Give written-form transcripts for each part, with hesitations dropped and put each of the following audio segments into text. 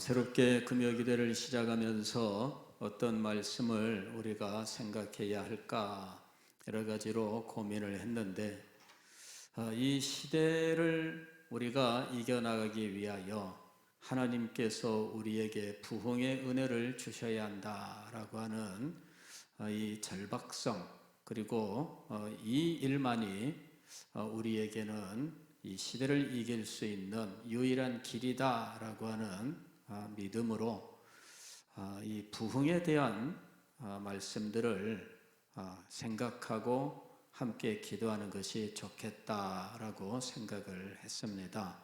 새롭게 금요기도를 시작하면서 어떤 말씀을 우리가 생각해야 할까 여러 가지로 고민을 했는데 이 시대를 우리가 이겨나가기 위하여 하나님께서 우리에게 부흥의 은혜를 주셔야 한다라고 하는 이 절박성 그리고 이 일만이 우리에게는 이 시대를 이길 수 있는 유일한 길이다라고 하는 믿음으로 이 부흥에 대한 말씀들을 생각하고 함께 기도하는 것이 좋겠다라고 생각을 했습니다.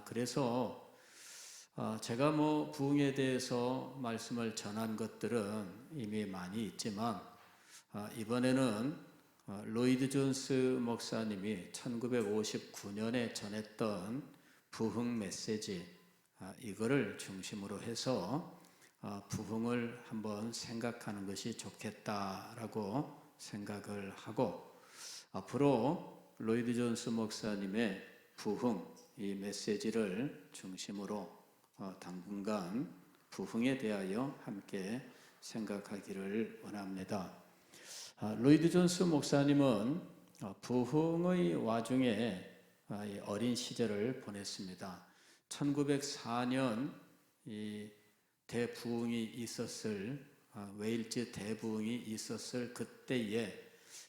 그래서 제가 부흥에 대해서 말씀을 전한 것들은 이미 많이 있지만 이번에는 로이드 존스 목사님이 1959년에 전했던 부흥 메시지 이거를 중심으로 해서 부흥을 한번 생각하는 것이 좋겠다라고 생각을 하고 앞으로 로이드 존스 목사님의 부흥 이 메시지를 중심으로 당분간 부흥에 대하여 함께 생각하기를 원합니다. 로이드 존스 목사님은 부흥의 와중에 어린 시절을 보냈습니다. 1904년 이 대부흥이 있었을 웨일즈 대부흥이 있었을 그때에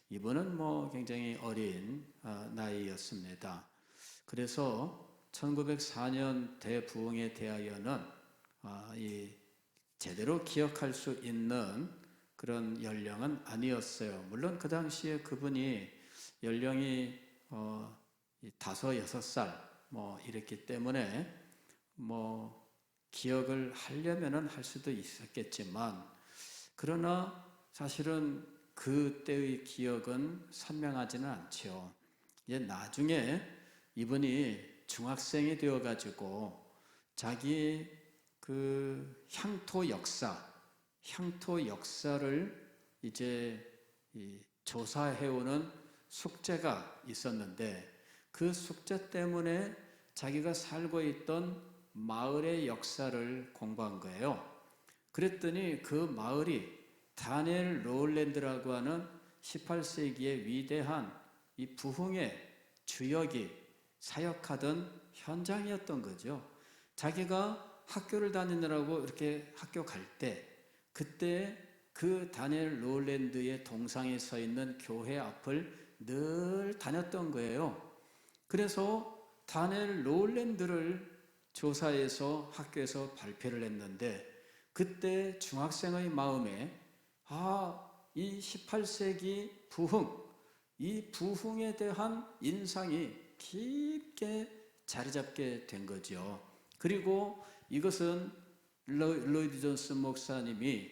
이분은 굉장히 어린 나이였습니다. 그래서 1904년 대부흥에 대하여는 제대로 기억할 수 있는 그런 연령은 아니었어요. 물론 그 당시에 그분이 연령이 5, 6살 이랬기 때문에 기억을 하려면은 할 수도 있었겠지만 그러나 사실은 그때의 기억은 선명하지는 않죠. 나중에 이분이 중학생이 되어가지고 자기 그 향토 역사를 이제 조사해오는 숙제가 있었는데 그 숙제 때문에 자기가 살고 있던 마을의 역사를 공부한 거예요. 그랬더니 그 마을이 다니엘 롤랜드라고 하는 18세기의 위대한 이 부흥의 주역이 사역하던 현장이었던 거죠. 자기가 학교를 다니느라고 이렇게 학교 갈 때 그때 그 다니엘 롤랜드의 동상에 서 있는 교회 앞을 늘 다녔던 거예요. 그래서 다니엘 롤랜드를 조사해서 학교에서 발표를 했는데 그때 중학생의 마음에 이 18세기 부흥, 이 부흥에 대한 인상이 깊게 자리 잡게 된 거죠. 그리고 이것은 로이드 존스 목사님이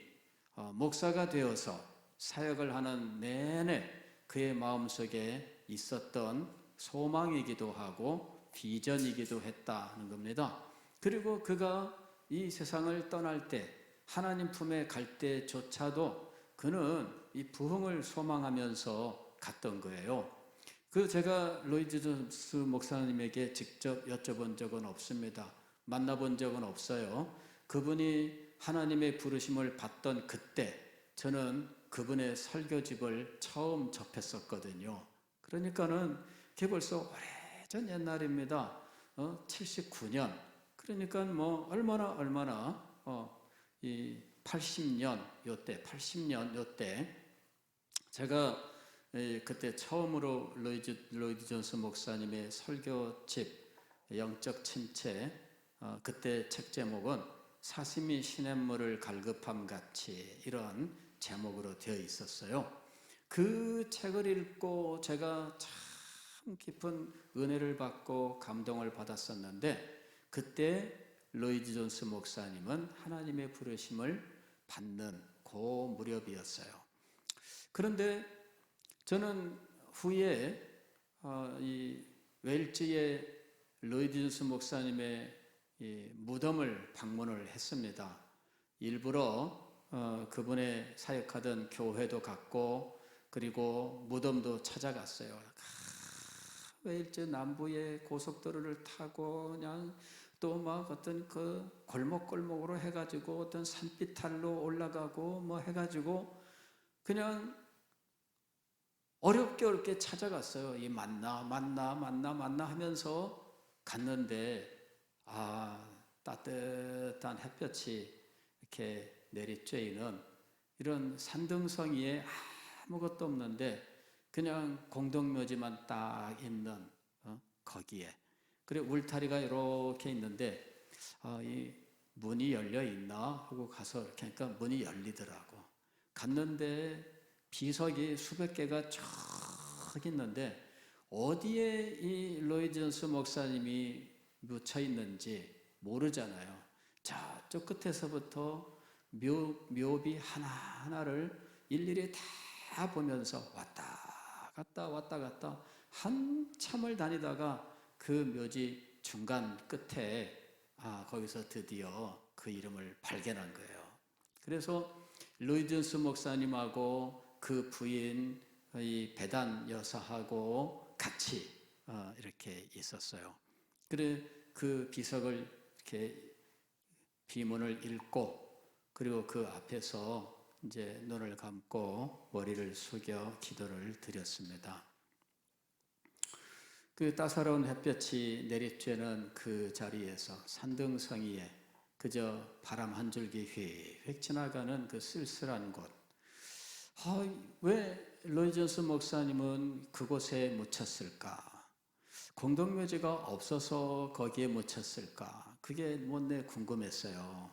목사가 되어서 사역을 하는 내내 그의 마음속에 있었던 소망이기도 하고 비전이기도 했다는 겁니다. 그리고 그가 이 세상을 떠날 때 하나님 품에 갈 때조차도 그는 이 부흥을 소망하면서 갔던 거예요. 제가 로이드 존스 목사님에게 직접 여쭤본 적은 없습니다. 만나본 적은 없어요. 그분이 하나님의 부르심을 받던 그때 저는 그분의 설교집을 처음 접했었거든요. 그러니까는 그게 벌써 오래전 옛날입니다. 79년. 그러니까 얼마나 이 80년 요때 제가 그때 처음으로 로이드 존스 목사님의 설교집 영적 침체 그때 책 제목은 사시미 시냇물을 갈급함 같이 이런 제목으로 되어 있었어요. 그 책을 읽고 제가 참 깊은 은혜를 받고 감동을 받았었는데 그때 로이드 존스 목사님은 하나님의 부르심을 받는 그 무렵이었어요. 그런데 저는 후에 이 웨일즈의 로이드 존스 목사님의 무덤을 방문을 했습니다. 일부러 그분의 사역하던 교회도 갔고 그리고 무덤도 찾아갔어요. 웨일즈 남부의 고속도로를 타고 그냥 또 막 어떤 그 골목골목으로 해가지고 어떤 산비탈로 올라가고 뭐 해가지고 그냥 어렵게 찾아갔어요. 이 만나 하면서 갔는데, 따뜻한 햇볕이 이렇게 내리쬐이는 이런 산등성이에 아무것도 없는데 그냥 공동묘지만 딱 있는 거기에. 그래 울타리가 이렇게 있는데 이 문이 열려 있나 하고 가서 이렇게 하니까 문이 열리더라고. 갔는데 비석이 수백 개가 쫙 있는데 어디에 이 로이 존스 목사님이 묻혀 있는지 모르잖아요. 저쪽 끝에서부터 묘비 하나하나를 일일이 다 보면서 왔다 갔다 한참을 다니다가 그 묘지 중간 끝에 거기서 드디어 그 이름을 발견한 거예요. 그래서 로이 존스 목사님하고 그 부인 이 베단 여사하고 같이 이렇게 있었어요. 그래 그 비석을 이렇게 비문을 읽고 그리고 그 앞에서 이제 눈을 감고 머리를 숙여 기도를 드렸습니다. 그 따사로운 햇볕이 내리쬐는 그 자리에서 산등성이에 그저 바람 한 줄기 휙휙 지나가는 그 쓸쓸한 곳. 왜 로이 존스 목사님은 그곳에 묻혔을까? 공동묘지가 없어서 거기에 묻혔을까? 그게 뭔데 궁금했어요.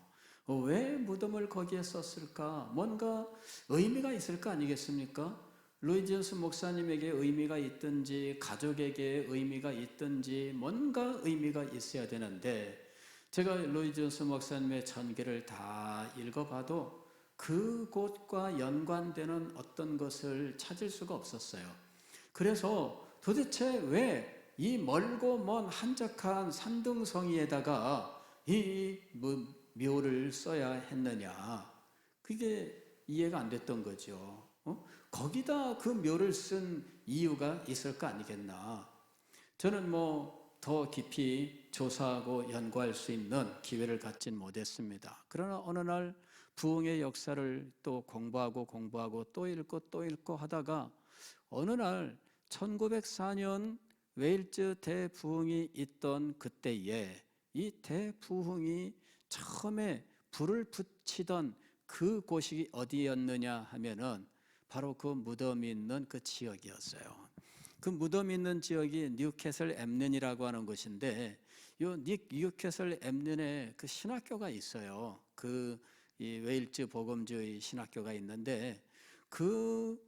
왜 무덤을 거기에 썼을까? 뭔가 의미가 있을 거 아니겠습니까? 로이 존스 목사님에게 의미가 있든지 가족에게 의미가 있든지 뭔가 의미가 있어야 되는데 제가 로이 존스 목사님의 전기를 다 읽어봐도 그곳과 연관되는 어떤 것을 찾을 수가 없었어요. 그래서 도대체 왜 이 멀고 먼 한적한 산등성이에다가 이 묘를 써야 했느냐? 그게 이해가 안 됐던 거죠. 거기다 그 묘를 쓴 이유가 있을 거 아니겠나? 저는 더 깊이 조사하고 연구할 수 있는 기회를 갖진 못했습니다. 그러나 어느 날 부흥의 역사를 또 공부하고 또 읽고 하다가 어느 날 1904년 웨일즈 대부흥이 있던 그때에 이 대부흥이 처음에 불을 붙이던 그 곳이 어디였느냐 하면은 바로 그 무덤이 있는 그 지역이었어요. 그 무덤이 있는 지역이 뉴캐슬 엠넨이라고 하는 곳인데 이 뉴캐슬 엠넨에 그 신학교가 있어요. 이 웨일즈 복음주의 신학교가 있는데 그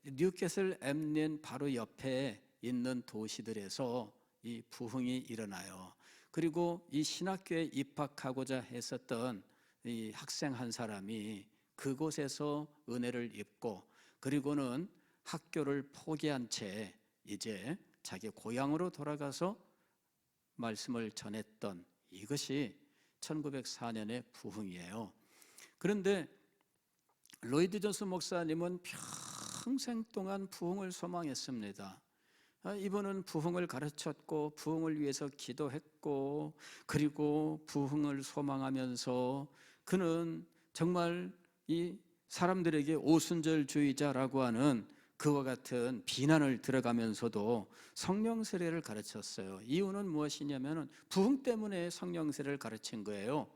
뉴캐슬 엠넨 바로 옆에 있는 도시들에서 이 부흥이 일어나요. 그리고 이 신학교에 입학하고자 했었던 이 학생 한 사람이 그곳에서 은혜를 입고 그리고는 학교를 포기한 채 이제 자기 고향으로 돌아가서 말씀을 전했던 이것이 1904년의 부흥이에요. 그런데 로이드 존스 목사님은 평생 동안 부흥을 소망했습니다. 이분은 부흥을 가르쳤고 부흥을 위해서 기도했고 그리고 부흥을 소망하면서 그는 정말 이 사람들에게 오순절주의자라고 하는 그와 같은 비난을 들어가면서도 성령 세례를 가르쳤어요. 이유는 무엇이냐면 부흥 때문에 성령 세례를 가르친 거예요.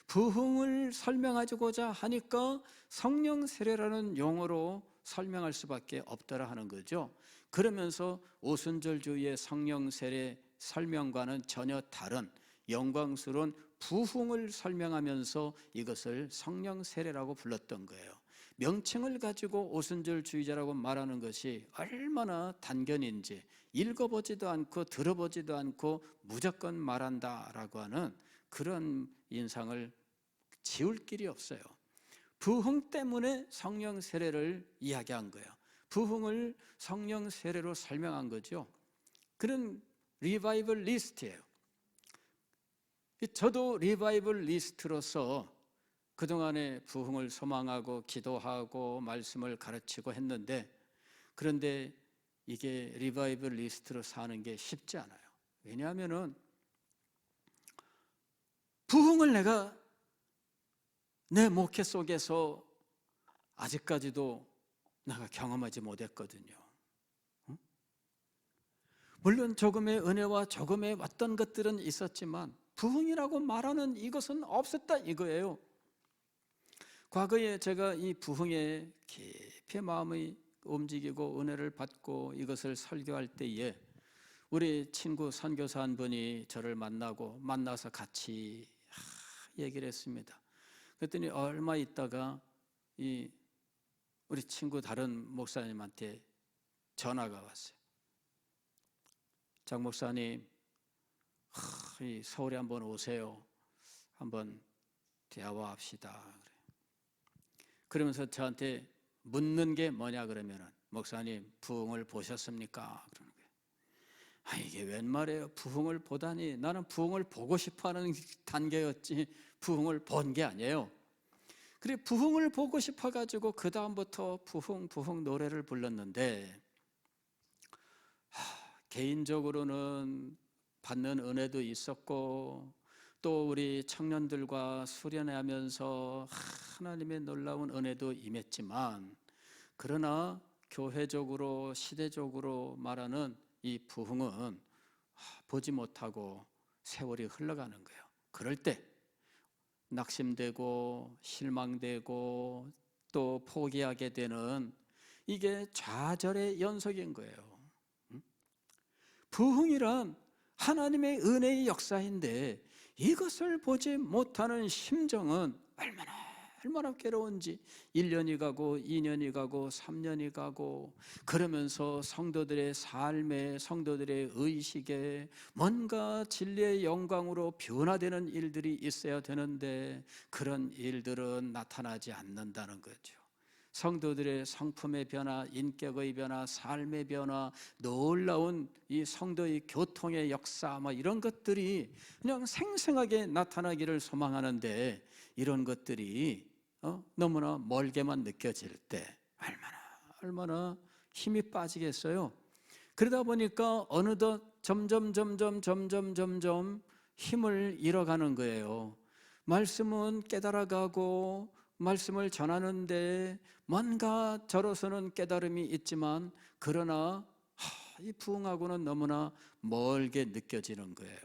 부흥을 설명하고자 하니까 성령 세례라는 용어로 설명할 수밖에 없더라 하는 거죠. 그러면서 오순절주의의 성령 세례 설명과는 전혀 다른 영광스러운 부흥을 설명하면서 이것을 성령 세례라고 불렀던 거예요. 명칭을 가지고 오순절주의자라고 말하는 것이 얼마나 단견인지 읽어보지도 않고 들어보지도 않고 무조건 말한다라고 하는 그런 인상을 지울 길이 없어요. 부흥 때문에 성령 세례를 이야기한 거예요. 부흥을 성령 세례로 설명한 거죠. 그런 리바이벌 리스트예요. 저도 리바이벌 리스트로서 그동안에 부흥을 소망하고 기도하고 말씀을 가르치고 했는데 그런데 이게 리바이벌 리스트로 사는 게 쉽지 않아요. 왜냐하면은 부흥을 내가 내 목회 속에서 아직까지도 내가 경험하지 못했거든요. 물론 조금의 은혜와 조금의 어떤 것들은 있었지만 부흥이라고 말하는 이것은 없었다 이거예요. 과거에 제가 이 부흥에 깊이 마음이 움직이고 은혜를 받고 이것을 설교할 때에 우리 친구 선교사 한 분이 저를 만나서 같이 얘기를 했습니다. 그랬더니 얼마 있다가 우리 친구 다른 목사님한테 전화가 왔어요. 장 목사님, 서울에 한번 오세요. 한번 대화합시다. 그러면서 저한테 묻는 게 뭐냐 그러면은, 목사님 부흥을 보셨습니까? 그러는 거예요. 이게 웬 말이에요? 부흥을 보다니. 나는 부흥을 보고 싶어하는 단계였지 부흥을 본 게 아니에요. 그래, 부흥을 보고 싶어가지고 그 다음부터 부흥 노래를 불렀는데, 개인적으로는 받는 은혜도 있었고 또 우리 청년들과 수련회하면서 하나님의 놀라운 은혜도 임했지만, 그러나 교회적으로 시대적으로 말하는 이 부흥은 보지 못하고 세월이 흘러가는 거예요. 그럴 때 낙심되고 실망되고 또 포기하게 되는, 이게 좌절의 연속인 거예요. 부흥이란 하나님의 은혜의 역사인데 이것을 보지 못하는 심정은 얼마나 괴로운지. 1년이 가고 2년이 가고 3년이 가고 그러면서 성도들의 삶에, 성도들의 의식에 뭔가 진리의 영광으로 변화되는 일들이 있어야 되는데 그런 일들은 나타나지 않는다는 거죠. 성도들의 성품의 변화, 인격의 변화, 삶의 변화, 놀라운 이 성도의 교통의 역사, 이런 것들이 그냥 생생하게 나타나기를 소망하는데, 이런 것들이 너무나 멀게만 느껴질 때 얼마나 힘이 빠지겠어요. 그러다 보니까 어느덧 점점 힘을 잃어가는 거예요. 말씀은 깨달아가고 말씀을 전하는데 뭔가 저로서는 깨달음이 있지만, 그러나 이 부흥하고는 너무나 멀게 느껴지는 거예요.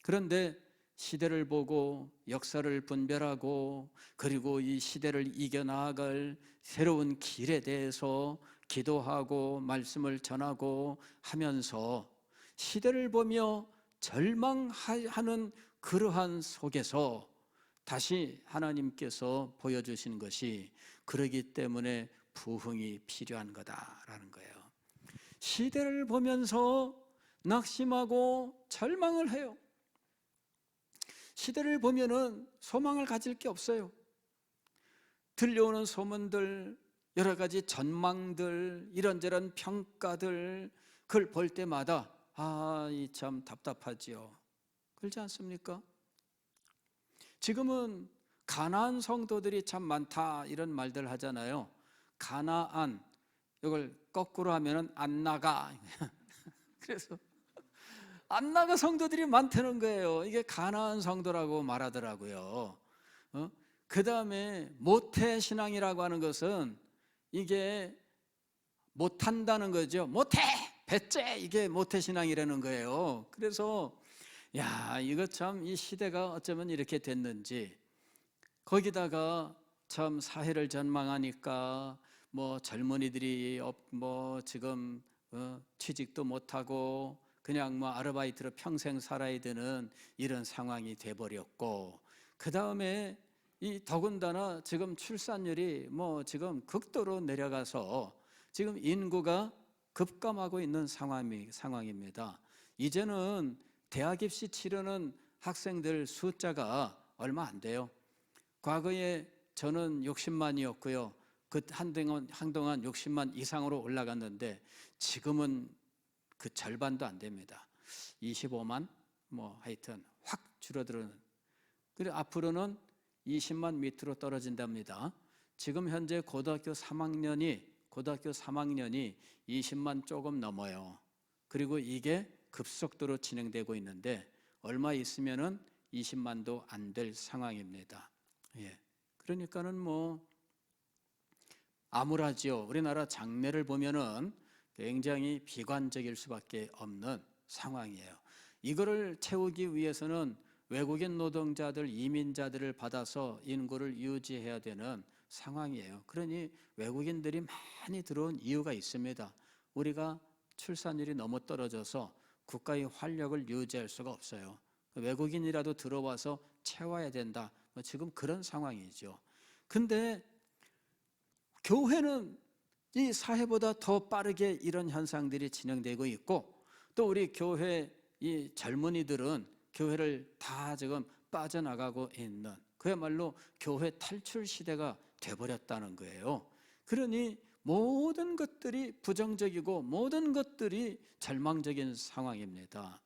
그런데 시대를 보고 역사를 분별하고 그리고 이 시대를 이겨나갈 새로운 길에 대해서 기도하고 말씀을 전하고 하면서 시대를 보며 절망하는 그러한 속에서 다시 하나님께서 보여주신 것이, 그러기 때문에 부흥이 필요한 거다라는 거예요. 시대를 보면서 낙심하고 절망을 해요. 시대를 보면은 소망을 가질 게 없어요. 들려오는 소문들, 여러 가지 전망들, 이런저런 평가들, 그걸 볼 때마다 이 참 답답하지요. 그렇지 않습니까? 지금은 가나안 성도들이 참 많다 이런 말들 하잖아요. 가나안, 이걸 거꾸로 하면은 안 나가. 그래서 안 나가 성도들이 많다는 거예요. 이게 가나안 성도라고 말하더라고요. 그 다음에 모태 신앙이라고 하는 것은 이게 못한다는 거죠. 못해, 배째, 이게 모태 신앙이라는 거예요. 그래서 이거 참 이 시대가 어쩌면 이렇게 됐는지. 거기다가 참 사회를 전망하니까 젊은이들이 지금 취직도 못하고 그냥 아르바이트로 평생 살아야 되는 이런 상황이 돼버렸고, 그 다음에 이 더군다나 지금 출산율이 지금 극도로 내려가서 지금 인구가 급감하고 있는 상황입니다. 이제는 대학 입시 치르는 학생들 숫자가 얼마 안 돼요. 과거에 저는 60만이었고요. 한동안 60만 이상으로 올라갔는데 지금은 그 절반도 안 됩니다. 25만 하여튼 확 줄어드는. 그리고 앞으로는 20만 밑으로 떨어진답니다. 지금 현재 고등학교 3학년이 20만 조금 넘어요. 그리고 이게 급속도로 진행되고 있는데 얼마 있으면은 20만도 안 될 상황입니다. 예. 그러니까는 암울하지요. 우리나라 장래를 보면은 굉장히 비관적일 수밖에 없는 상황이에요. 이거를 채우기 위해서는 외국인 노동자들, 이민자들을 받아서 인구를 유지해야 되는 상황이에요. 그러니 외국인들이 많이 들어온 이유가 있습니다. 우리가 출산율이 너무 떨어져서 국가의 활력을 유지할 수가 없어요. 외국인이라도 들어와서 채워야 된다. 지금 그런 상황이죠. 근데 교회는 이 사회보다 더 빠르게 이런 현상들이 진행되고 있고, 또 우리 교회 이 젊은이들은 교회를 다 지금 빠져나가고 있는, 그야말로 교회 탈출 시대가 돼버렸다는 거예요. 그러니 모든 것들이 부정적이고 모든 것들이 절망적인 상황입니다.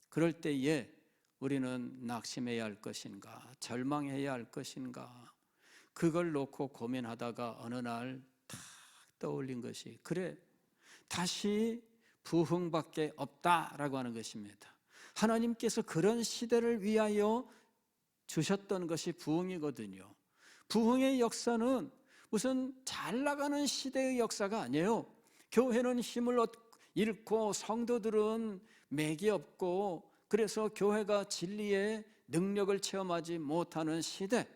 그럴 때에 우리는 낙심해야 할 것인가, 절망해야 할 것인가, 그걸 놓고 고민하다가 어느 날 탁 떠올린 것이, 그래, 다시 부흥밖에 없다라고 하는 것입니다. 하나님께서 그런 시대를 위하여 주셨던 것이 부흥이거든요. 부흥의 역사는 무슨 잘 나가는 시대의 역사가 아니에요. 교회는 힘을 잃고 성도들은 맥이 없고, 그래서 교회가 진리의 능력을 체험하지 못하는 시대,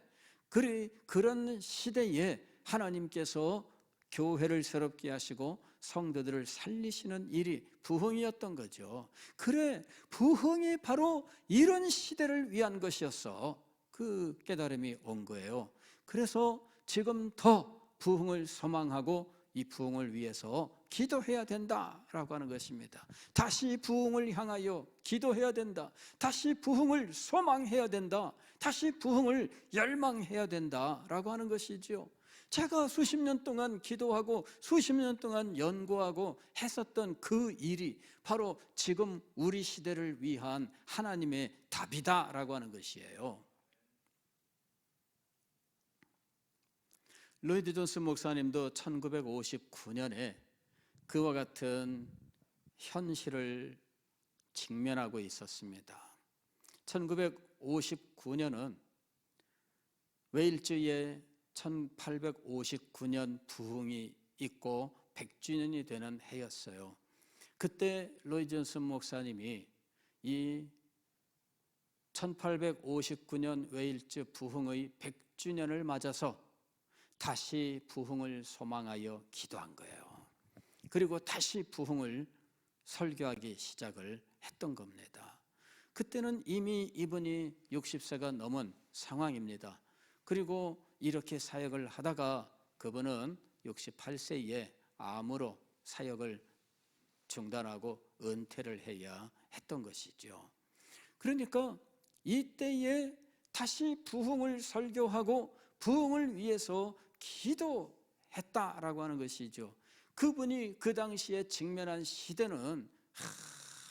그런 시대에 하나님께서 교회를 새롭게 하시고 성도들을 살리시는 일이 부흥이었던 거죠. 그래, 부흥이 바로 이런 시대를 위한 것이었어. 그 깨달음이 온 거예요. 그래서 지금 더 부흥을 소망하고 이 부흥을 위해서 기도해야 된다라고 하는 것입니다. 다시 부흥을 향하여 기도해야 된다. 다시 부흥을 소망해야 된다. 다시 부흥을 열망해야 된다라고 하는 것이죠. 제가 수십 년 동안 기도하고 수십 년 동안 연구하고 했었던 그 일이 바로 지금 우리 시대를 위한 하나님의 답이다라고 하는 것이에요. 로이드 존스 목사님도 1959년에 그와 같은 현실을 직면하고 있었습니다. 1959년은 웨일즈에 1859년 부흥이 있고 100주년이 되는 해였어요. 그때 로이드 존스 목사님이 이 1859년 웨일즈 부흥의 100주년을 맞아서 다시 부흥을 소망하여 기도한 거예요. 그리고 다시 부흥을 설교하기 시작을 했던 겁니다. 그때는 이미 이분이 60세가 넘은 상황입니다. 그리고 이렇게 사역을 하다가 그분은 68세에 암으로 사역을 중단하고 은퇴를 해야 했던 것이죠. 그러니까 이때에 다시 부흥을 설교하고 부흥을 위해서 기도했다라고 하는 것이죠. 그분이 그 당시에 직면한 시대는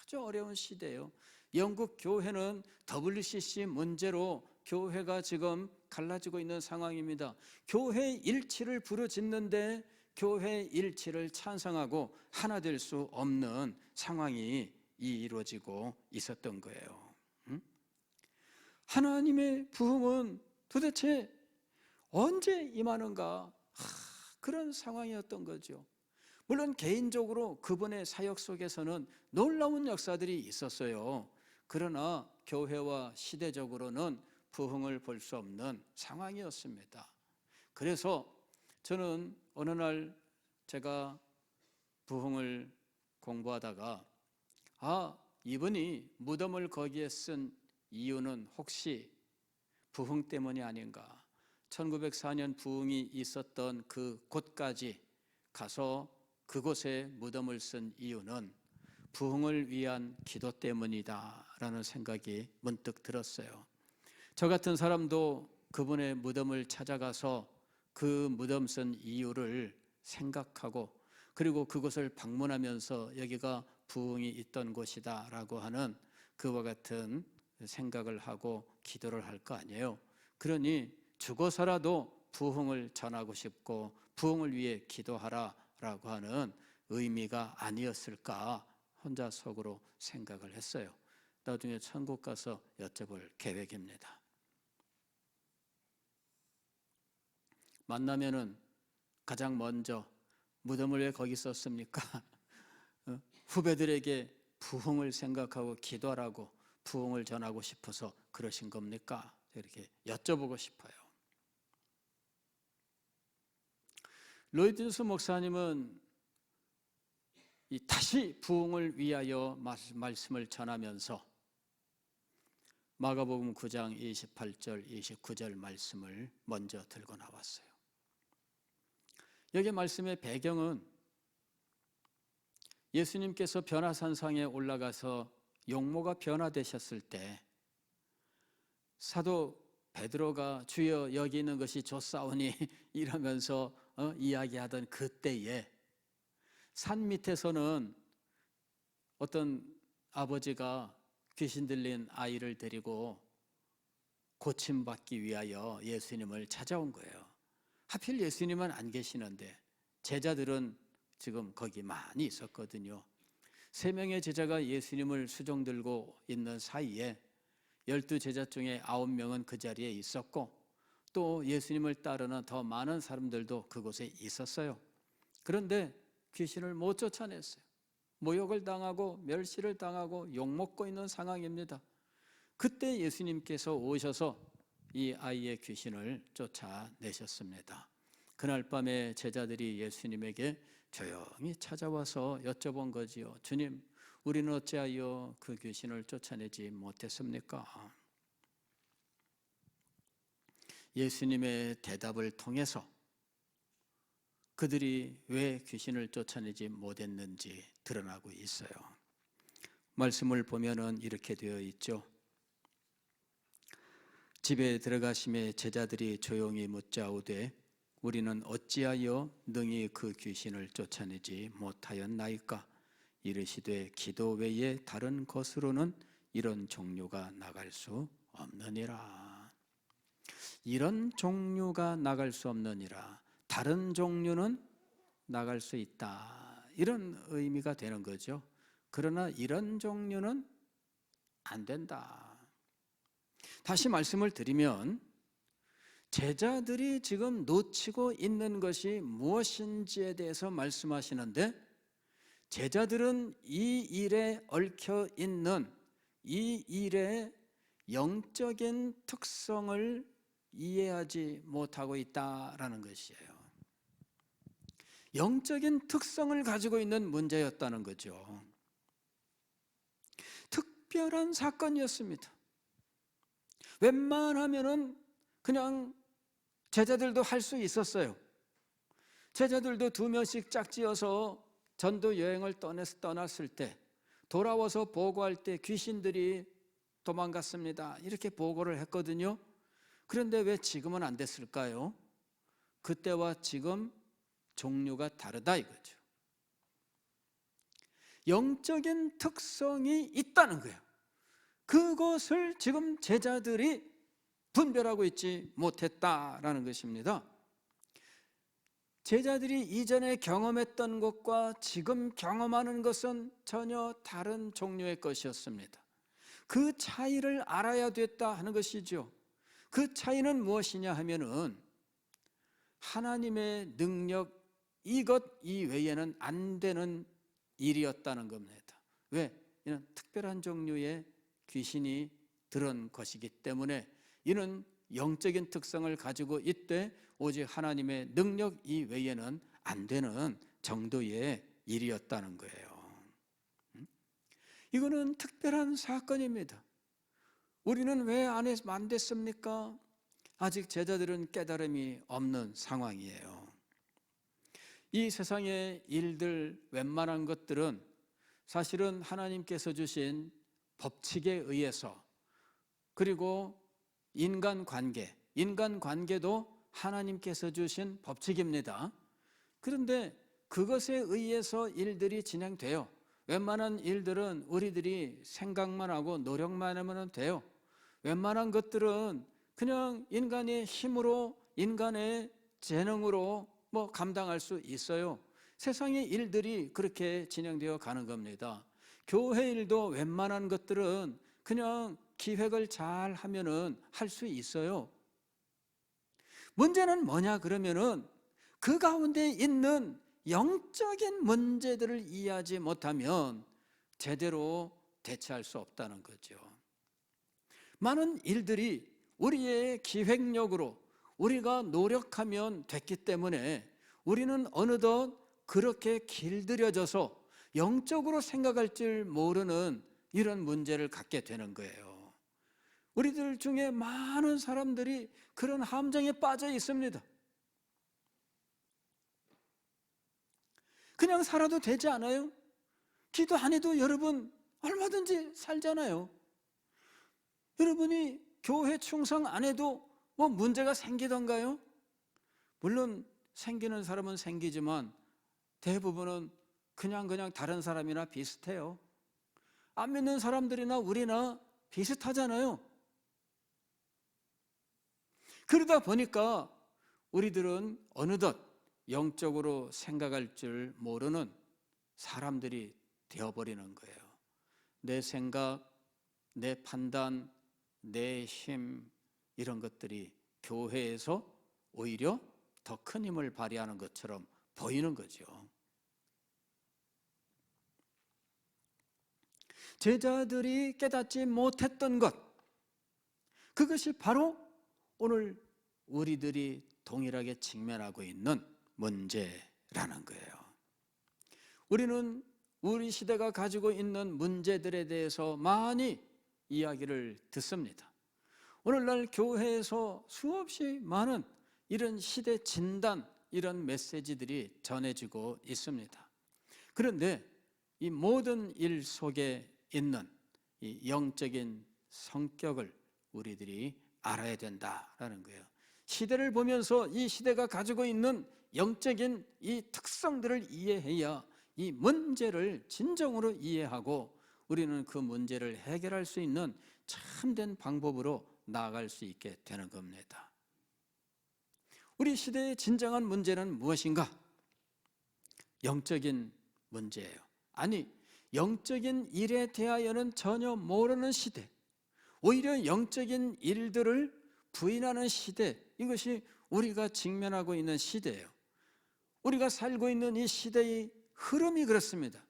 아주 어려운 시대예요. 영국 교회는 WCC 문제로 교회가 지금 갈라지고 있는 상황입니다. 교회 일치를 부르짖는데 교회 일치를 찬성하고 하나 될 수 없는 상황이 이루어지고 있었던 거예요. 하나님의 부흥은 도대체 언제 임하는가? 그런 상황이었던 거죠. 물론 개인적으로 그분의 사역 속에서는 놀라운 역사들이 있었어요. 그러나 교회와 시대적으로는 부흥을 볼 수 없는 상황이었습니다. 그래서 저는 어느 날 제가 부흥을 공부하다가 이분이 무덤을 거기에 쓴 이유는 혹시 부흥 때문이 아닌가? 1904년 부흥이 있었던 그 곳까지 가서 그곳에 무덤을 쓴 이유는 부흥을 위한 기도 때문이다라는 생각이 문득 들었어요. 저 같은 사람도 그분의 무덤을 찾아가서 그 무덤 쓴 이유를 생각하고, 그리고 그곳을 방문하면서 여기가 부흥이 있던 곳이다라고 하는 그와 같은 생각을 하고 기도를 할 거 아니에요. 그러니 죽어서라도 부흥을 전하고 싶고 부흥을 위해 기도하라라고 하는 의미가 아니었을까 혼자 속으로 생각을 했어요. 나중에 천국 가서 여쭤볼 계획입니다. 만나면은 가장 먼저 무덤을 왜 거기 썼습니까? 후배들에게 부흥을 생각하고 기도하라고 부흥을 전하고 싶어서 그러신 겁니까? 이렇게 여쭤보고 싶어요. 로이드 조스 목사님은 다시 부흥을 위하여 말씀을 전하면서 마가복음 9장 28절 29절 말씀을 먼저 들고 나왔어요. 여기 말씀의 배경은 예수님께서 변화산상에 올라가서 용모가 변화되셨을 때 사도 베드로가 주여 여기 있는 것이 좋사오니 이러면서 이야기하던 그때에 산 밑에서는 어떤 아버지가 귀신 들린 아이를 데리고 고침받기 위하여 예수님을 찾아온 거예요. 하필 예수님은 안 계시는데 제자들은 지금 거기 많이 있었거든요. 3명의 제자가 예수님을 수종 들고 있는 사이에 12제자 중에 9명은 그 자리에 있었고 또 예수님을 따르는 더 많은 사람들도 그곳에 있었어요. 그런데 귀신을 못 쫓아냈어요. 모욕을 당하고 멸시를 당하고 욕먹고 있는 상황입니다. 그때 예수님께서 오셔서 이 아이의 귀신을 쫓아내셨습니다. 그날 밤에 제자들이 예수님에게 조용히 찾아와서 여쭤본 거지요. 주님, 우리는 어찌하여 그 귀신을 쫓아내지 못했습니까? 예수님의 대답을 통해서 그들이 왜 귀신을 쫓아내지 못했는지 드러나고 있어요. 말씀을 보면은 이렇게 되어 있죠. 집에 들어가심에 제자들이 조용히 묻자오되 우리는 어찌하여 능히 그 귀신을 쫓아내지 못하였나이까? 이르시되 기도 외에 다른 것으로는 이런 종류가 나갈 수 없느니라. 이런 종류가 나갈 수 없느니라. 다른 종류는 나갈 수 있다. 이런 의미가 되는 거죠. 그러나 이런 종류는 안 된다. 다시 말씀을 드리면 제자들이 지금 놓치고 있는 것이 무엇인지에 대해서 말씀하시는데 제자들은 이 일에 얽혀 있는 이 일의 영적인 특성을 이해하지 못하고 있다라는 것이에요. 영적인 특성을 가지고 있는 문제였다는 거죠. 특별한 사건이었습니다. 웬만하면은 그냥 제자들도 할 수 있었어요. 제자들도 2명씩 짝지어서 전도 여행을 떠났을 때 돌아와서 보고할 때 귀신들이 도망갔습니다. 이렇게 보고를 했거든요. 그런데 왜 지금은 안 됐을까요? 그때와 지금 종류가 다르다 이거죠. 영적인 특성이 있다는 거예요. 그것을 지금 제자들이 분별하고 있지 못했다라는 것입니다. 제자들이 이전에 경험했던 것과 지금 경험하는 것은 전혀 다른 종류의 것이었습니다. 그 차이를 알아야 됐다 하는 것이죠. 그 차이는 무엇이냐 하면은 하나님의 능력 이것 이외에는 안 되는 일이었다는 겁니다. 왜? 이는 특별한 종류의 귀신이 들은 것이기 때문에 이는 영적인 특성을 가지고 있되 오직 하나님의 능력 이외에는 안 되는 정도의 일이었다는 거예요. 이거는 특별한 사건입니다. 우리는 왜 안 됐습니까? 아직 제자들은 깨달음이 없는 상황이에요. 이 세상의 일들 웬만한 것들은 사실은 하나님께서 주신 법칙에 의해서 그리고 인간관계도 하나님께서 주신 법칙입니다. 그런데 그것에 의해서 일들이 진행돼요. 웬만한 일들은 우리들이 생각만 하고 노력만 하면 돼요. 웬만한 것들은 그냥 인간의 힘으로 인간의 재능으로 감당할 수 있어요. 세상의 일들이 그렇게 진행되어 가는 겁니다. 교회 일도 웬만한 것들은 그냥 기획을 잘 하면은 할 수 있어요. 문제는 뭐냐 그러면은 그 가운데 있는 영적인 문제들을 이해하지 못하면 제대로 대처할 수 없다는 거죠. 많은 일들이 우리의 기획력으로 우리가 노력하면 됐기 때문에 우리는 어느덧 그렇게 길들여져서 영적으로 생각할 줄 모르는 이런 문제를 갖게 되는 거예요. 우리들 중에 많은 사람들이 그런 함정에 빠져 있습니다. 그냥 살아도 되지 않아요? 기도 안 해도 여러분 얼마든지 살잖아요. 여러분이 교회 충성 안 해도 뭐 문제가 생기던가요? 물론 생기는 사람은 생기지만 대부분은 그냥 다른 사람이나 비슷해요. 안 믿는 사람들이나 우리나 비슷하잖아요. 그러다 보니까 우리들은 어느덧 영적으로 생각할 줄 모르는 사람들이 되어버리는 거예요. 내 생각, 내 판단, 내 힘, 이런 것들이 교회에서 오히려 더 큰 힘을 발휘하는 것처럼 보이는 거죠. 제자들이 깨닫지 못했던 것, 그것이 바로 오늘 우리들이 동일하게 직면하고 있는 문제라는 거예요. 우리는 우리 시대가 가지고 있는 문제들에 대해서 많이 이야기를 듣습니다. 오늘날 교회에서 수없이 많은 이런 시대 진단, 이런 메시지들이 전해지고 있습니다. 그런데 이 모든 일 속에 있는 이 영적인 성격을 우리들이 알아야 된다라는 거예요. 시대를 보면서 이 시대가 가지고 있는 영적인 이 특성들을 이해해야 이 문제를 진정으로 이해하고 우리는 그 문제를 해결할 수 있는 참된 방법으로 나아갈 수 있게 되는 겁니다. 우리 시대의 진정한 문제는 무엇인가? 영적인 문제예요. 아니, 영적인 일에 대하여는 전혀 모르는 시대, 오히려 영적인 일들을 부인하는 시대, 이것이 우리가 직면하고 있는 시대예요. 우리가 살고 있는 이 시대의 흐름이 그렇습니다.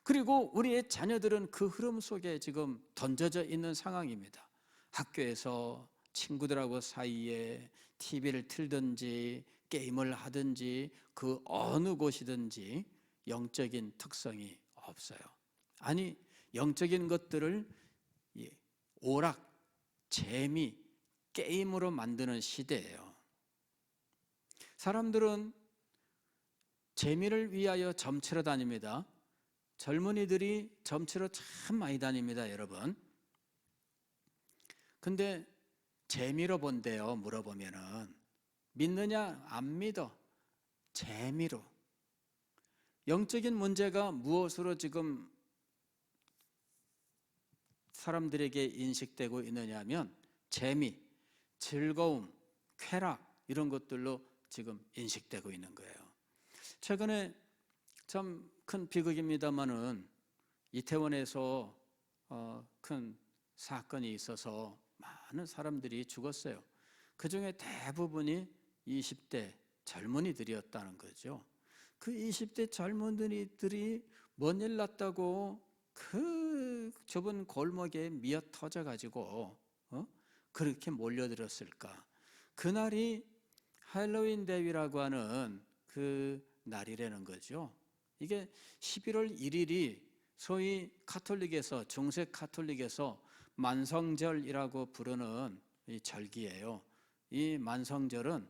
그리고 우리의 자녀들은 그 흐름 속에 지금 던져져 있는 상황입니다. 학교에서 친구들하고 사이에 TV를 틀든지 게임을 하든지 그 어느 곳이든지 영적인 특성이 없어요. 아니, 영적인 것들을 오락, 재미, 게임으로 만드는 시대예요. 사람들은 재미를 위하여 점치러 다닙니다. 젊은이들이 점치러 참 많이 다닙니다, 여러분. 근데 재미로 본대요, 물어보면은. 믿느냐? 안 믿어. 재미로. 영적인 문제가 무엇으로 지금 사람들에게 인식되고 있느냐 하면 재미, 즐거움, 쾌락 이런 것들로 지금 인식되고 있는 거예요. 최근에 참 큰 비극입니다마는 이태원에서 큰 사건이 있어서 많은 사람들이 죽었어요. 그중에 대부분이 20대 젊은이들이었다는 거죠. 그 20대 젊은이들이 뭔 일 났다고 그 좁은 골목에 미어 터져 가지고 그렇게 몰려들었을까? 그날이 할로윈 데이라고 하는 그 날이라는 거죠. 이게 11월 1일이 소위 카톨릭에서, 중세 카톨릭에서 만성절이라고 부르는 이 절기예요. 이 만성절은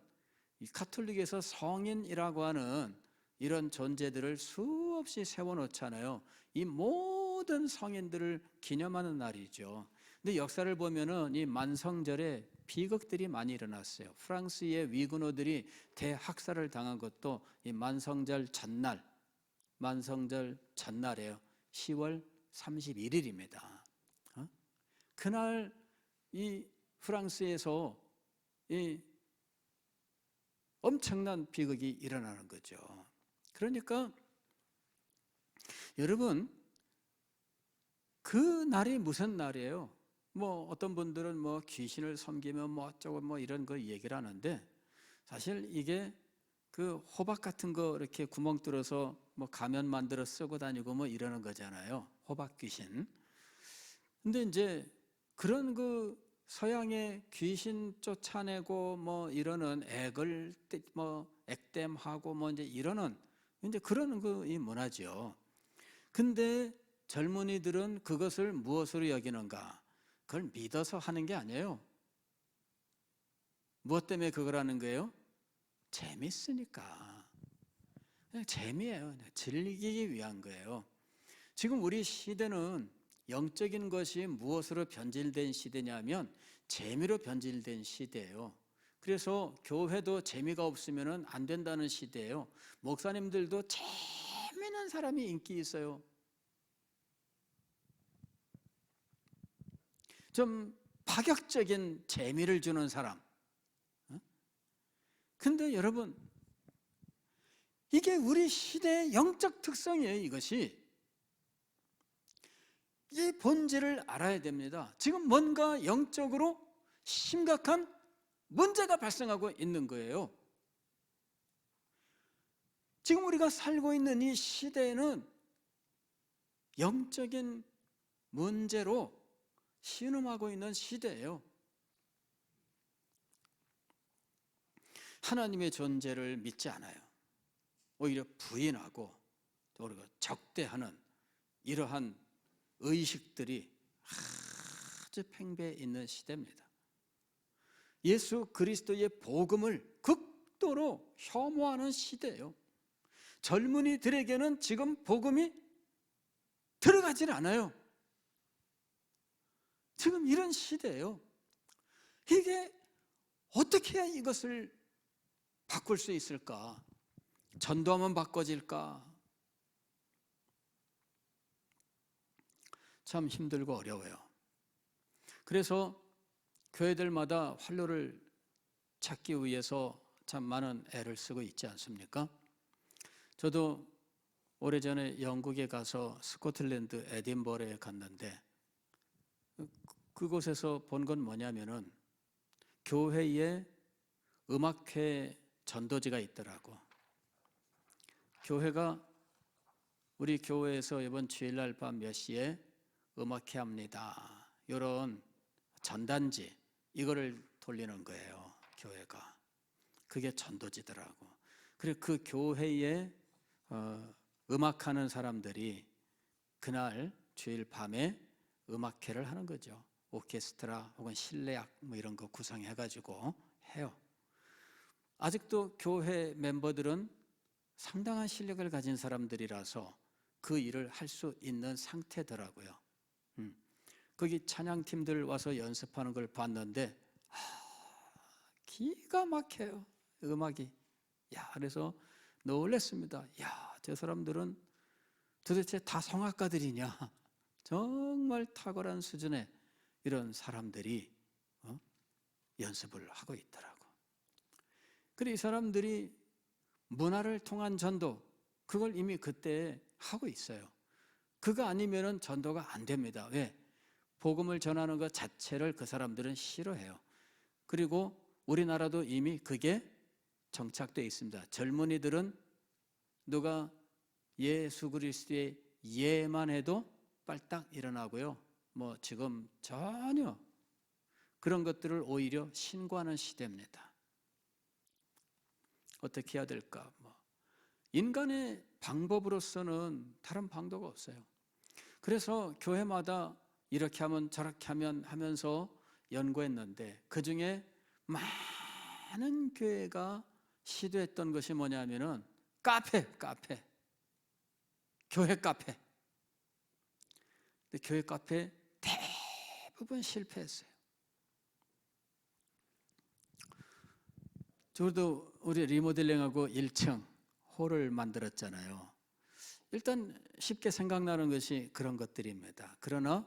이 카톨릭에서 성인이라고 하는 이런 존재들을 수없이 세워놓잖아요. 이 모든 성인들을 기념하는 날이죠. 근데 역사를 보면은 이 만성절에 비극들이 많이 일어났어요. 프랑스의 위군어들이 대학살을 당한 것도 이 만성절 전날이에요. 10월 31일입니다. 그날 이 프랑스에서 이 엄청난 비극이 일어나는 거죠. 그러니까 여러분, 그 날이 무슨 날이에요? 뭐 어떤 분들은 뭐 귀신을 섬기면 뭐 어쩌고 뭐 이런 거 얘기를 하는데, 사실 이게 그 호박 같은 거 이렇게 구멍 뚫어서 뭐 가면 만들어 쓰고 다니고 뭐 이러는 거잖아요. 호박 귀신. 근데 이제 그런 그 서양의 귀신 쫓아내고 뭐 이러는 액을 뭐 액땜하고 뭐 이제 이러는 이제 그런 그 이 문화죠. 근데 젊은이들은 그것을 무엇으로 여기는가? 그걸 믿어서 하는 게 아니에요. 무엇 때문에 그걸 하는 거예요? 재밌으니까. 그냥 재미예요. 그냥 즐기기 위한 거예요. 지금 우리 시대는 영적인 것이 무엇으로 변질된 시대냐면 재미로 변질된 시대예요. 그래서 교회도 재미가 없으면 안 된다는 시대예요. 목사님들도 재미있는 사람이 인기 있어요. 좀 파격적인 재미를 주는 사람. 근데 여러분, 이게 우리 시대의 영적 특성이에요. 이것이 이 본질을 알아야 됩니다. 지금 뭔가 영적으로 심각한 문제가 발생하고 있는 거예요. 지금 우리가 살고 있는 이 시대에는 영적인 문제로 신음하고 있는 시대예요. 하나님의 존재를 믿지 않아요. 오히려 부인하고 우리가 적대하는 이러한 의식들이 아주 팽배해 있는 시대입니다. 예수 그리스도의 복음을 극도로 혐오하는 시대예요. 젊은이들에게는 지금 복음이 들어가질 않아요. 지금 이런 시대예요. 이게 어떻게 해야 이것을 바꿀 수 있을까? 전도하면 바꿔질까? 참 힘들고 어려워요. 그래서 교회들마다 활로를 찾기 위해서 참 많은 애를 쓰고 있지 않습니까? 저도 오래전에 영국에 가서 스코틀랜드 에딘버러에 갔는데 그곳에서 본 건 뭐냐면은 교회에 음악회 전도지가 있더라고. 교회가 우리 교회에서 이번 주일날 밤 몇 시에 음악회 합니다. 이런 전단지 이거를 돌리는 거예요. 교회가. 그게 전도지더라고. 그리고 그 교회에 음악하는 사람들이 그날 주일 밤에 음악회를 하는 거죠. 오케스트라 혹은 실내악 뭐 이런 거 구성해가지고 해요. 아직도 교회 멤버들은 상당한 실력을 가진 사람들이라서 그 일을 할 수 있는 상태더라고요. 거기 찬양팀들 와서 연습하는 걸 봤는데 기가 막혀요. 음악이. 그래서 놀랐습니다. 저 사람들은 도대체 다 성악가들이냐? 정말 탁월한 수준의 이런 사람들이 연습을 하고 있더라고. 그리고 이 사람들이 문화를 통한 전도, 그걸 이미 그때 하고 있어요. 그거 아니면은 전도가 안 됩니다. 왜? 복음을 전하는 것 자체를 그 사람들은 싫어해요. 그리고 우리나라도 이미 그게 정착되어 있습니다. 젊은이들은 누가 예수 그리스도의 예만 해도 빨딱 일어나고요. 뭐 지금 전혀 그런 것들을 오히려 신고하는 시대입니다. 어떻게 해야 될까? 인간의 방법으로서는 다른 방도가 없어요. 그래서 교회마다 이렇게 하면 저렇게 하면 하면서 연구했는데 그 중에 많은 교회가 시도했던 것이 뭐냐면은 카페. 교회 카페. 근데 교회 카페 대부분 실패했어요. 저도 우리 리모델링하고 1층 홀을 만들었잖아요. 일단 쉽게 생각나는 것이 그런 것들입니다. 그러나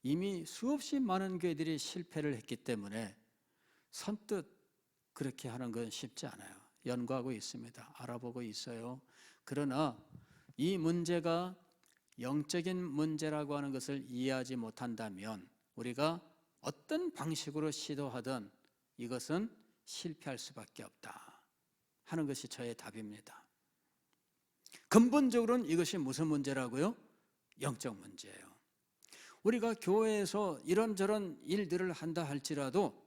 이미 수없이 많은 교회들이 실패를 했기 때문에 선뜻 그렇게 하는 건 쉽지 않아요. 연구하고 있습니다. 알아보고 있어요. 그러나 이 문제가 영적인 문제라고 하는 것을 이해하지 못한다면 우리가 어떤 방식으로 시도하든 이것은 실패할 수밖에 없다 하는 것이 저의 답입니다. 근본적으로는 이것이 무슨 문제라고요? 영적 문제예요. 우리가 교회에서 이런저런 일들을 한다 할지라도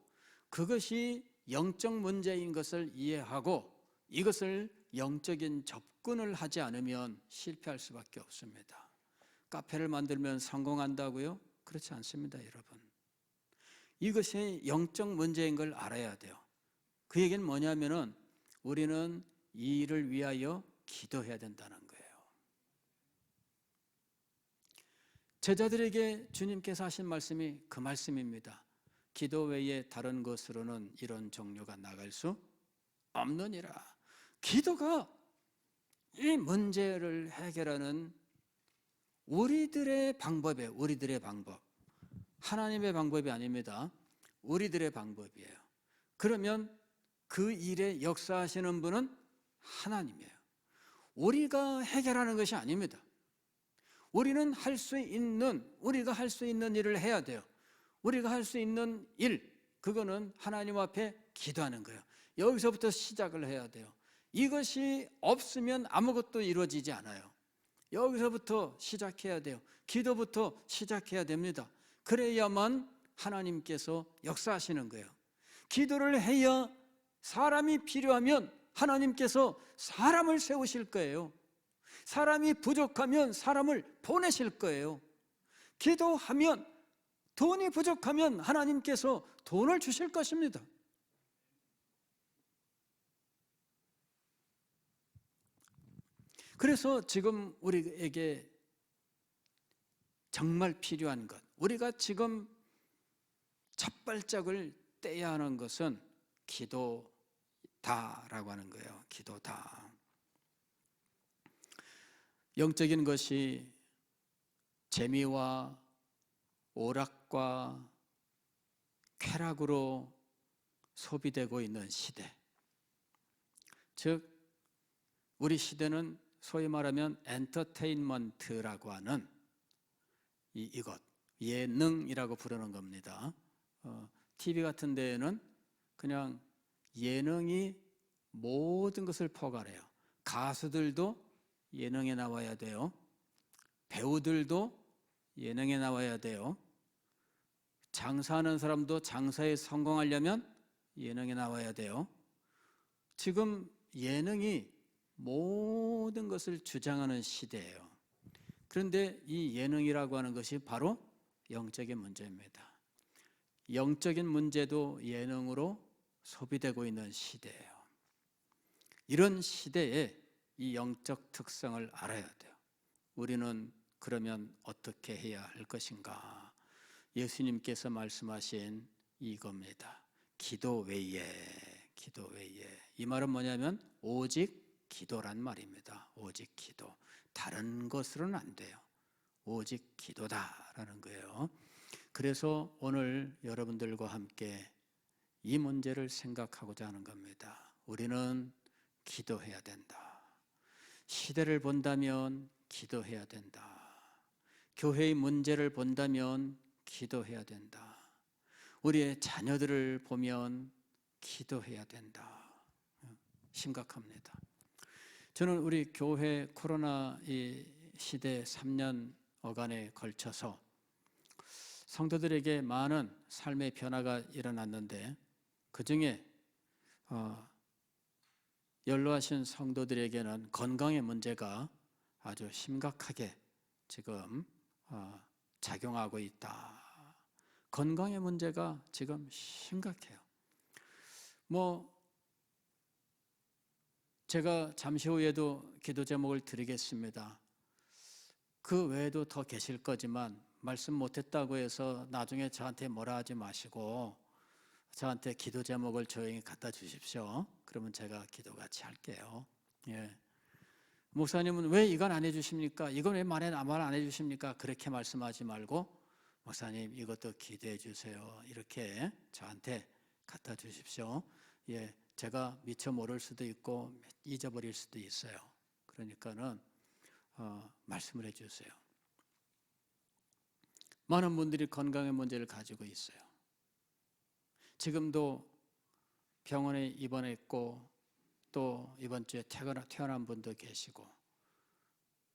그것이 영적 문제인 것을 이해하고 이것을 영적인 접근을 하지 않으면 실패할 수밖에 없습니다. 카페를 만들면 성공한다고요? 그렇지 않습니다, 여러분. 이것이 영적 문제인 걸 알아야 돼요. 그 얘기는 뭐냐면은 우리는 이 일을 위하여 기도해야 된다는 거예요. 제자들에게 주님께서 하신 말씀이 그 말씀입니다. 기도 외에 다른 것으로는 이런 종류가 나갈 수 없느니라. 기도가 이 문제를 해결하는 우리들의 방법이에요. 우리들의 방법. 하나님의 방법이 아닙니다. 우리들의 방법이에요. 그러면 그 일에 역사하시는 분은 하나님이에요. 우리가 해결하는 것이 아닙니다. 우리는 할 수 있는, 우리가 할 수 있는 일을 해야 돼요. 우리가 할 수 있는 일, 그거는 하나님 앞에 기도하는 거예요. 여기서부터 시작을 해야 돼요. 이것이 없으면 아무것도 이루어지지 않아요. 여기서부터 시작해야 돼요. 기도부터 시작해야 됩니다. 그래야만 하나님께서 역사하시는 거예요. 기도를 해야 사람이 필요하면 하나님께서 사람을 세우실 거예요. 사람이 부족하면 사람을 보내실 거예요. 기도하면, 돈이 부족하면 하나님께서 돈을 주실 것입니다. 그래서 지금 우리에게 정말 필요한 것, 우리가 지금 첫 발짝을 떼야 하는 것은 기도다라고 하는 거예요. 기도다. 영적인 것이 재미와 오락과 쾌락으로 소비되고 있는 시대. 즉 우리 시대는 소위 말하면 엔터테인먼트라고 하는 이것, 예능이라고 부르는 겁니다. TV 같은 데에는 그냥 예능이 모든 것을 포괄해요. 가수들도 예능에 나와야 돼요. 배우들도 예능에 나와야 돼요. 장사하는 사람도 장사에 성공하려면 예능에 나와야 돼요. 지금 예능이 모든 것을 주장하는 시대예요. 그런데 이 예능이라고 하는 것이 바로 영적인 문제입니다. 영적인 문제도 예능으로 소비되고 있는 시대예요. 이런 시대에 이 영적 특성을 알아야 돼요. 우리는 그러면 어떻게 해야 할 것인가? 예수님께서 말씀하신 이겁니다. 기도 외에, 기도 외에. 이 말은 뭐냐면 오직 기도란 말입니다. 오직 기도. 다른 것으로는 안 돼요. 오직 기도다라는 거예요. 그래서 오늘 여러분들과 함께 이 문제를 생각하고자 하는 겁니다. 우리는 기도해야 된다. 시대를 본다면 기도해야 된다. 교회의 문제를 본다면 기도해야 된다. 우리의 자녀들을 보면 기도해야 된다. 심각합니다. 저는 우리 교회 코로나 이 시대 3년여간에 걸쳐서 성도들에게 많은 삶의 변화가 일어났는데 그 중에 연로하신 성도들에게는 건강의 문제가 아주 심각하게 지금 작용하고 있다. 건강의 문제가 지금 심각해요. 제가 잠시 후에도 기도 제목을 드리겠습니다. 그 외에도 더 계실 거지만 말씀 못했다고 해서 나중에 저한테 뭐라 하지 마시고 저한테 기도 제목을 조용히 갖다 주십시오. 그러면 제가 기도 같이 할게요. 예. 목사님은 왜 이건 안 해주십니까? 이건 왜 말 안 해주십니까? 그렇게 말씀하지 말고 목사님 이것도 기도해 주세요. 이렇게 저한테 갖다 주십시오. 예, 제가 미처 모를 수도 있고 잊어버릴 수도 있어요. 그러니까는 말씀을 해주세요. 많은 분들이 건강의 문제를 가지고 있어요. 지금도 병원에 입원했고 또 이번 주에 퇴원한 분도 계시고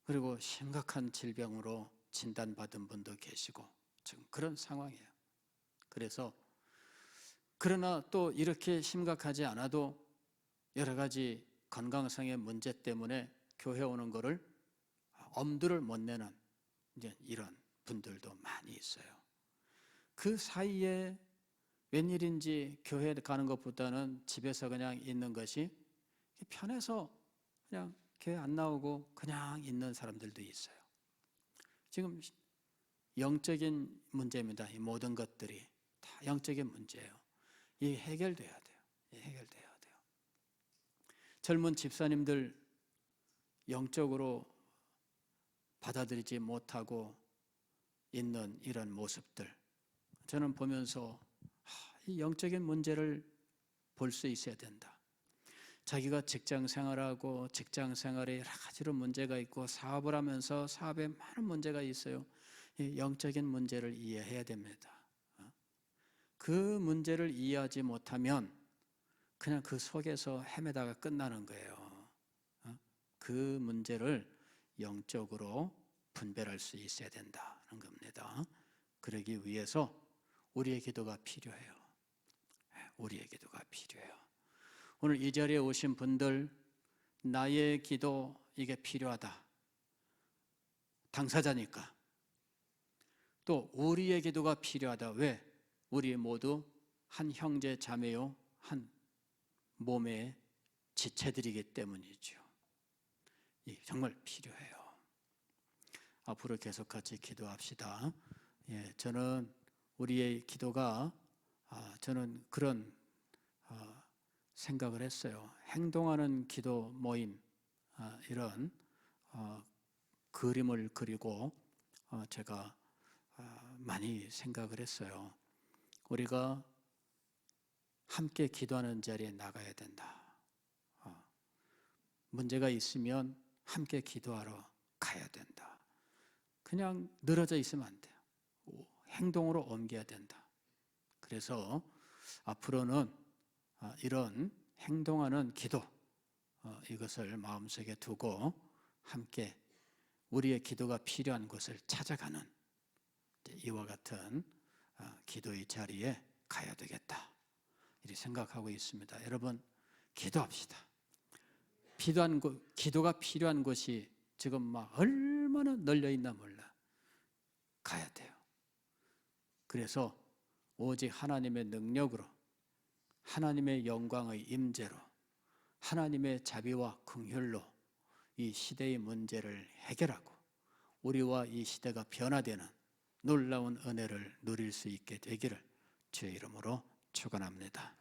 그리고 심각한 질병으로 진단받은 분도 계시고 지금 그런 상황이에요. 그래서 그러나 또 이렇게 심각하지 않아도 여러 가지 건강상의 문제 때문에 교회 오는 거를 엄두를 못 내는 이제 이런 분들도 많이 있어요. 그 사이에 웬일인지 교회 가는 것보다는 집에서 그냥 있는 것이 편해서 그냥 교회 안 나오고 그냥 있는 사람들도 있어요. 지금 영적인 문제입니다. 이 모든 것들이 다 영적인 문제예요. 이 해결돼야 돼요. 해결돼야 돼요. 젊은 집사님들 영적으로 받아들이지 못하고 있는 이런 모습들 저는 보면서 이 영적인 문제를 볼 수 있어야 된다. 자기가 직장 생활하고 직장 생활에 여러 가지로 문제가 있고 사업을 하면서 사업에 많은 문제가 있어요. 이 영적인 문제를 이해해야 됩니다. 그 문제를 이해하지 못하면 그냥 그 속에서 헤매다가 끝나는 거예요. 그 문제를 영적으로 분별할 수 있어야 된다는 겁니다. 그러기 위해서 우리의 기도가 필요해요. 우리의 기도가 필요해요. 오늘 이 자리에 오신 분들 나의 기도 이게 필요하다. 당사자니까. 또 우리의 기도가 필요하다. 왜? 우리 모두 한 형제 자매요. 한 몸의 지체들이기 때문이죠. 정말 필요해요. 앞으로 계속 같이 기도합시다. 저는 우리의 기도가 저는 그런 생각을 했어요. 행동하는 기도 모임 이런 그림을 그리고 제가 많이 생각을 했어요. 우리가 함께 기도하는 자리에 나가야 된다. 문제가 있으면 함께 기도하러 가야 된다. 그냥 늘어져 있으면 안 돼요. 행동으로 옮겨야 된다. 그래서 앞으로는 이런 행동하는 기도 이것을 마음속에 두고 함께 우리의 기도가 필요한 곳을 찾아가는 이와 같은 기도의 자리에 가야 되겠다 이렇게 생각하고 있습니다. 여러분 기도합시다. 기도가 필요한 곳이 지금 막 얼마나 널려 있나 몰라. 가야 돼요. 그래서 오직 하나님의 능력으로 하나님의 영광의 임재로 하나님의 자비와 긍휼로 이 시대의 문제를 해결하고 우리와 이 시대가 변화되는 놀라운 은혜를 누릴 수 있게 되기를 주의 이름으로 축원합니다.